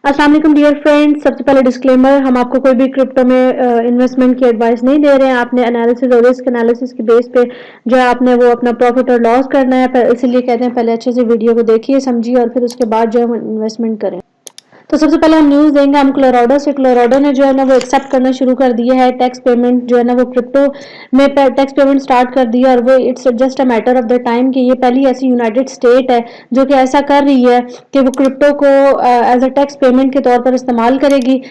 अस्सलाम वालेकुम dear friends, सबसे पहले डिस्क्लेमर, हम आपको कोई भी क्रिप्टो में इन्वेस्टमेंट की एडवाइस नहीं दे रहे हैं। आपने एनालिसिस और रिस्क एनालिसिस के बेस पे जो है आपने वो अपना प्रॉफिट और लॉस करना है, इसीलिए कहते हैं पहले अच्छे से वीडियो को देखिए, समझिए और फिर उसके बाद जो है इन्वेस्टमेंट करें। तो सबसे पहले हम न्यूज़ देंगे हम कोलोराडो से। कोलोराडो ने जो है ना वो एक्सेप्ट करना शुरू कर दिया है टैक्स पेमेंट, जो है ना वो क्रिप्टो में टैक्स पेमेंट स्टार्ट कर दिया, और वो it's just a matter of the time कि ये पहली ऐसी यूनाइटेड स्टेट है जो कि ऐसा कर रही है कि वो क्रिप्टो को एज अ टैक्स पेमेंट के तौर पर इस्तेमाल करेगी।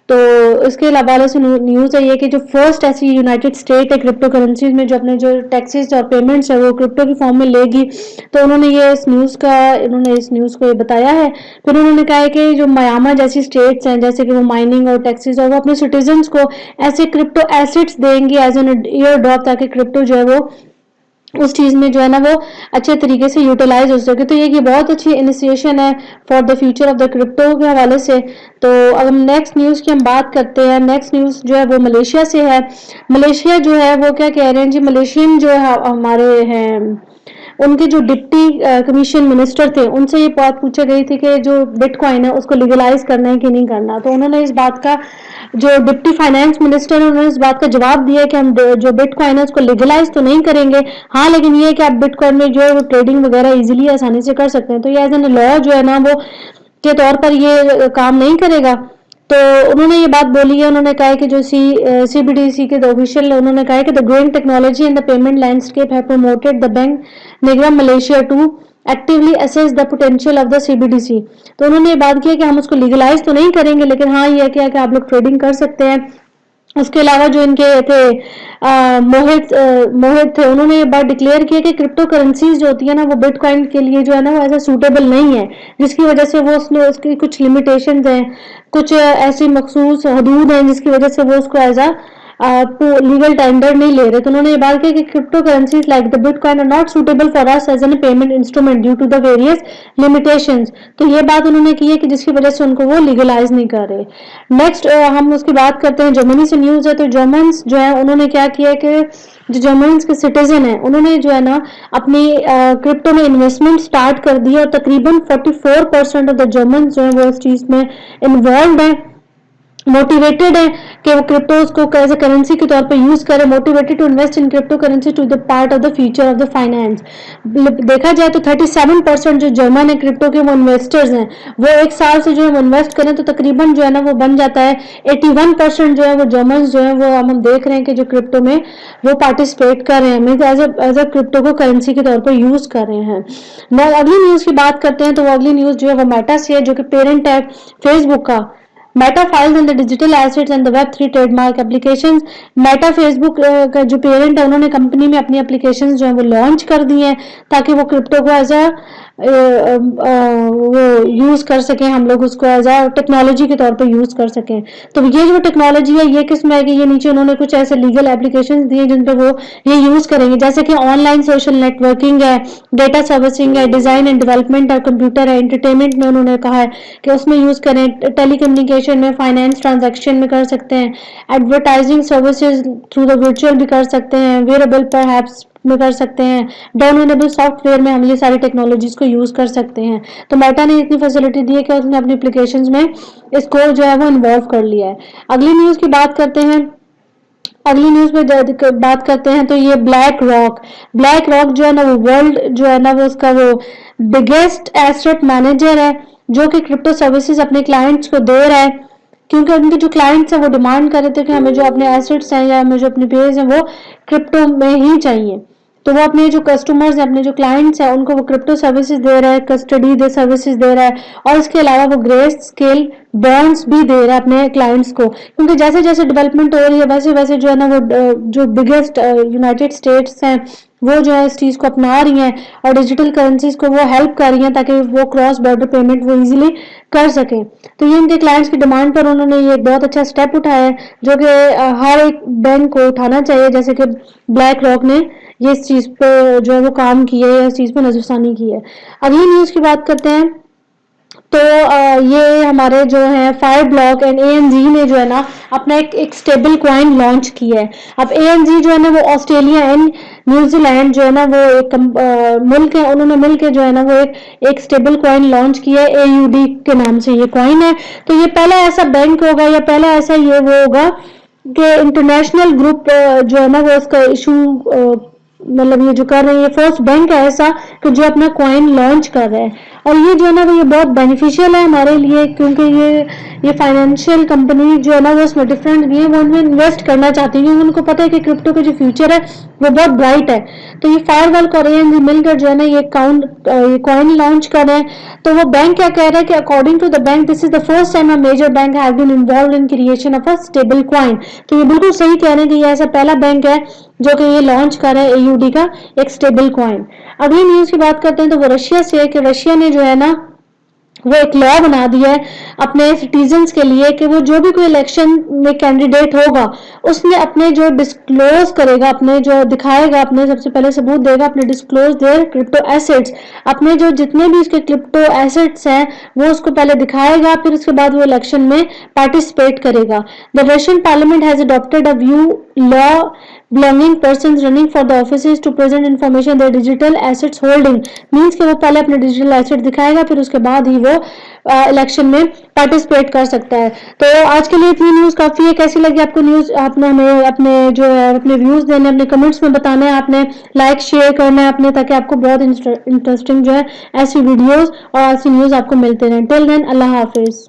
तो इसके हवाले से न्यूज़ है ये कि जो फर्स्ट ऐसी यूनाइटेड स्टेट है क्रिप्टो करेंसीज में जो अपने जो टैक्सेस और पेमेंट्स है वो क्रिप्टो की फॉर्म में लेगी। तो इन्होंने इस न्यूज़ को ये बताया है। फिर उन्होंने कहा है कि जो म्यांमार जैसी स्टेट्स हैं, जैसे कि वो माइनिंग और टैक्सेस, और वो अपने सिटीजन्स को ऐसे क्रिप्टो एसेट्स देंगी एज एन ईयर ड्रॉप, ताकि क्रिप्टो जो है वो उस चीज़ में जो है ना वो अच्छे तरीके से यूटिलाइज हो सके। तो ये बहुत अच्छी इनिशिएशन है for the future of the crypto के हवाले से। तो अब हम नेक्स्ट न्यूज़ की हम बात करते हैं। नेक्स्ट न्यूज़ जो है वो मलेशिया से है। मलेशिया जो है वो क्या कह रहे हैं जी, मलेशियन जो है हमारे हैं, उनके जो डिप्टी कमीशन मिनिस्टर थे, उनसे ये बात पूछी गई थी कि जो बिटकॉइन है उसको लीगलाइज करना है कि नहीं करना। तो उन्होंने इस बात का, जो डिप्टी फाइनेंस मिनिस्टर है, उन्होंने इस बात का जवाब दिया कि हम जो बिटकॉइन है उसको लीगलाइज तो नहीं करेंगे, हाँ लेकिन ये है कि आप बिटकॉइन में जो है वो ट्रेडिंग वगैरह इजीली आसानी से कर सकते हैं। तो ये एज एन लॉ जो है ना वो के तौर पर ये काम नहीं करेगा। तो उन्होंने ये बात बोली है। उन्होंने कहा है कि जो सीबीडीसी के ऑफिशियल, उन्होंने कहा है कि the growing technology in the payment landscape have promoted the Bank Negara Malaysia to actively assess the potential of the CBDC. तो उन्होंने ये बात की है कि हम उसको लीगलाइज तो नहीं करेंगे, लेकिन हाँ ये क्या है कि आप लोग ट्रेडिंग कर सकते हैं। उसके अलावा जो इनके थे मोहित थे, उन्होंने ये बात डिक्लेयर किया कि क्रिप्टो करेंसीज जो होती है ना वो बिटकॉइन के लिए जो है ना वो ऐसा सूटेबल नहीं है, जिसकी वजह से वो उसकी कुछ लिमिटेशंस हैं, कुछ ऐसी मखसूस हदूद हैं जिसकी वजह से वो उसको एज लीगल टेंडर नहीं ले रहे। तो उन्होंने ये बात की कि crypto currencies like the bitcoin are not suitable for us as an payment instrument due to the various limitations. तो ये बात उन्होंने की है कि जिसकी वजह से उनको वो लीगलाइज नहीं कर रहे। नेक्स्ट हम उसकी बात करते हैं, जर्मनी से न्यूज़ है। तो जर्मन्स जो है उन्होंने क्या किया कि जो जर्मन्स के सिटीजन है उन्होंने जो है ना अपनी क्रिप्टो में इन्वेस्टमेंट स्टार्ट कर दी, और तकरीबन 44% ऑफ द जर्मन्स जो है वो इस चीज़ में इन्वॉल्व है, मोटिवेटेड है कि वो क्रिप्टोज को एज ए करेंसी के तौर पर यूज करें, motivated to invest in crypto currency to the part of the future of the finance. देखा जाए तो 37% जो जर्मन है क्रिप्टो के वो इन्वेस्टर्स हैं, वो एक साल से जो है इन्वेस्ट करें तो तकरीबन जो है ना वो बन जाता है 81% जो है वो जर्मन जो है वो हम देख रहे हैं कि जो क्रिप्टो में वो पार्टिसिपेट कर रहे हैं, एज ए क्रिप्टो को करेंसी के तौर पर यूज कर रहे हैं। अगली न्यूज की बात करते हैं। तो वो अगली न्यूज जो है वो मेटा से है, जो कि पेरेंट है फेसबुक का। Meta files in the digital assets and the Web3 trademark applications. Meta Facebook का जो पेरेंट है उन्होंने कंपनी में अपनी एप्लीकेशंस जो है वो लॉन्च कर दी हैं, ताकि वो क्रिप्टो को एज वो यूज कर सकें, हम लोग उसको एज अ टेक्नोलॉजी के तौर पर यूज कर सकें। तो ये जो टेक्नोलॉजी है ये किस में है कि ये नीचे उन्होंने कुछ ऐसे लीगल एप्लीकेशंस दिए जिन पे वो ये यूज करेंगे, जैसे कि ऑनलाइन सोशल नेटवर्किंग है, डेटा सर्विसिंग है, डिजाइन एंड डेवलपमेंट और कंप्यूटर है, एंटरटेनमेंट में उन्होंने कहा है कि उसमें यूज करें, टेली कम्युनिकेशन में, फाइनेंस ट्रांजैक्शन में कर सकते हैं, advertising services through the virtual भी कर सकते हैं, वेरेबल पर एप्स में कर सकते हैं, डाउनलोडेबल सॉफ्टवेयर में हम ये सारी टेक्नोलॉजीज को यूज कर सकते हैं। तो मेटा ने इतनी फैसिलिटी दी है कि उसने अपनी एप्लीकेशंस में इसको जो है वो इन्वॉल्व कर लिया है। अगली न्यूज की बात करते हैं। अगली न्यूज पे बात करते हैं। तो ये ब्लैक रॉक जो है ना वो वर्ल्ड जो है ना वो उसका वो बिगेस्ट एसेट मैनेजर है, जो कि क्रिप्टो सर्विसेज अपने क्लाइंट्स को दे रहा है, क्योंकि उनके जो क्लाइंट्स हैं वो डिमांड कर रहे थे कि हमें जो अपने एसेट्स हैं या हमें जो अपने पेज हैं वो क्रिप्टो में ही चाहिए। तो वो अपने जो कस्टमर्स हैं, अपने जो क्लाइंट्स हैं, उनको वो क्रिप्टो सर्विसेज दे रहा है, कस्टडी दे सर्विसेज दे रहा है, और इसके अलावा वो ग्रे स्केल बॉन्ड्स भी दे रहा है अपने क्लाइंट्स को, क्योंकि जैसे जैसे डेवलपमेंट हो रही है वैसे वैसे जो है ना वो जो बिगेस्ट यूनाइटेड स्टेट्स हैं वो जो है इस चीज़ को अपना रही हैं और डिजिटल करेंसीज को वो हेल्प कर रही हैं ताकि वो क्रॉस बॉर्डर पेमेंट वो इजीली कर सकें। तो ये इनके क्लाइंट्स की डिमांड पर उन्होंने ये बहुत अच्छा स्टेप उठाया है, जो कि हर एक बैंक को उठाना चाहिए, जैसे कि ब्लैक रॉक ने ये इस चीज़ पे जो है वो काम किया है, इस चीज़ पे नजरसानी की है। अगली न्यूज़ की बात करते हैं। تو یہ ہمارے جو ہیں fire block and A N G نے جو ہے نا اپنا ایک اسٹیبل کوائن لانچ کیا ہے. اب اے این جی جو ہے نا وہ آسٹریلیا اینڈ نیوزی لینڈ جو ہے نا وہ ایک ملک ہے, انہوں نے مل کے جو ہے نا وہ ایک اسٹیبل کوائن لانچ کیا ہے, اے یو ڈی کے نام سے یہ کوائن ہے. تو یہ پہلا ایسا بینک ہوگا یا پہلا ایسا یہ وہ ہوگا کہ انٹرنیشنل گروپ جو ہے نا وہ اس کا ایشو مطلب یہ جو کر رہے ہیں, یہ فرسٹ بینک ہے ایسا کہ جو اپنا کوائن لانچ کر رہا ہے. اور یہ جو ہے نا وہ یہ بہت بینیفیشیل ہے ہمارے لیے, کیونکہ یہ فائنینشیل کمپنی جو ہے نا وہ اس میں ڈفرینٹ بھی ہے, وہ ان میں انویسٹ کرنا چاہتی ہیں کیونکہ ان کو پتہ ہے کہ کرپٹو کا جو فیوچر ہے وہ بہت برائٹ ہے. تو یہ فائر ورک اور اے این جی مل کر جو ہے نا یہ کوائن لانچ کر رہے ہیں. تو وہ بینک کیا کہہ رہا ہے کہ according to the bank this is the first time a major bank has been involved in creation of a stable coin. تو یہ بالکل صحیح کہہ رہے ہیں کہ یہ ایسا پہلا بینک ہے جو کہ یہ لانچ کر رہا ہے اے یو ڈی کا ایک اسٹیبل کوائن. اگلی نیوز کی بات کرتے ہیں تو وہ رشیا سے ہے کہ رشیا نے جو ہے نا وہ ایک لا بنا دیا ہے اپنے سٹیزنز کے لیے کہ وہ جو بھی کوئی الیکشن میں کینڈیڈیٹ ہوگا اس نے اپنے جو ڈسکلوز کرے گا, اپنے جو دکھائے گا, اپنے سب سے پہلے ثبوت دے گا اپنے ڈسکلوز دیئر کرپٹو ایسیٹس, اپنے جو جتنے بھی اس کے کرپٹو ایسیٹس ہیں وہ اس کو پہلے دکھائے گا, پھر اس کے بعد وہ الیکشن میں پارٹیسپیٹ کرے گا. The Russian parliament has adopted a view law belonging persons running for the offices to present information their digital assets holding. means کہ وہ پہلے اپنے ڈیجیٹل ایسٹ دکھائے گا, پھر اس کے بعد ہی وہ الیکشن میں پارٹیسپیٹ کر سکتا ہے. تو آج کے لیے اتنی نیوز کافی ہے. کیسی لگی آپ کو نیوز؟ آپ نے ہمیں اپنے جو ہے اپنے ویوز دینے, اپنے کمنٹس میں بتانا ہے, آپ نے لائک شیئر کرنا ہے اپنے, تاکہ آپ کو بہت انٹرسٹنگ جو ہے ایسی ویڈیوز اور ایسی نیوز آپ کو ملتے رہیں. ٹل دین اللہ حافظ.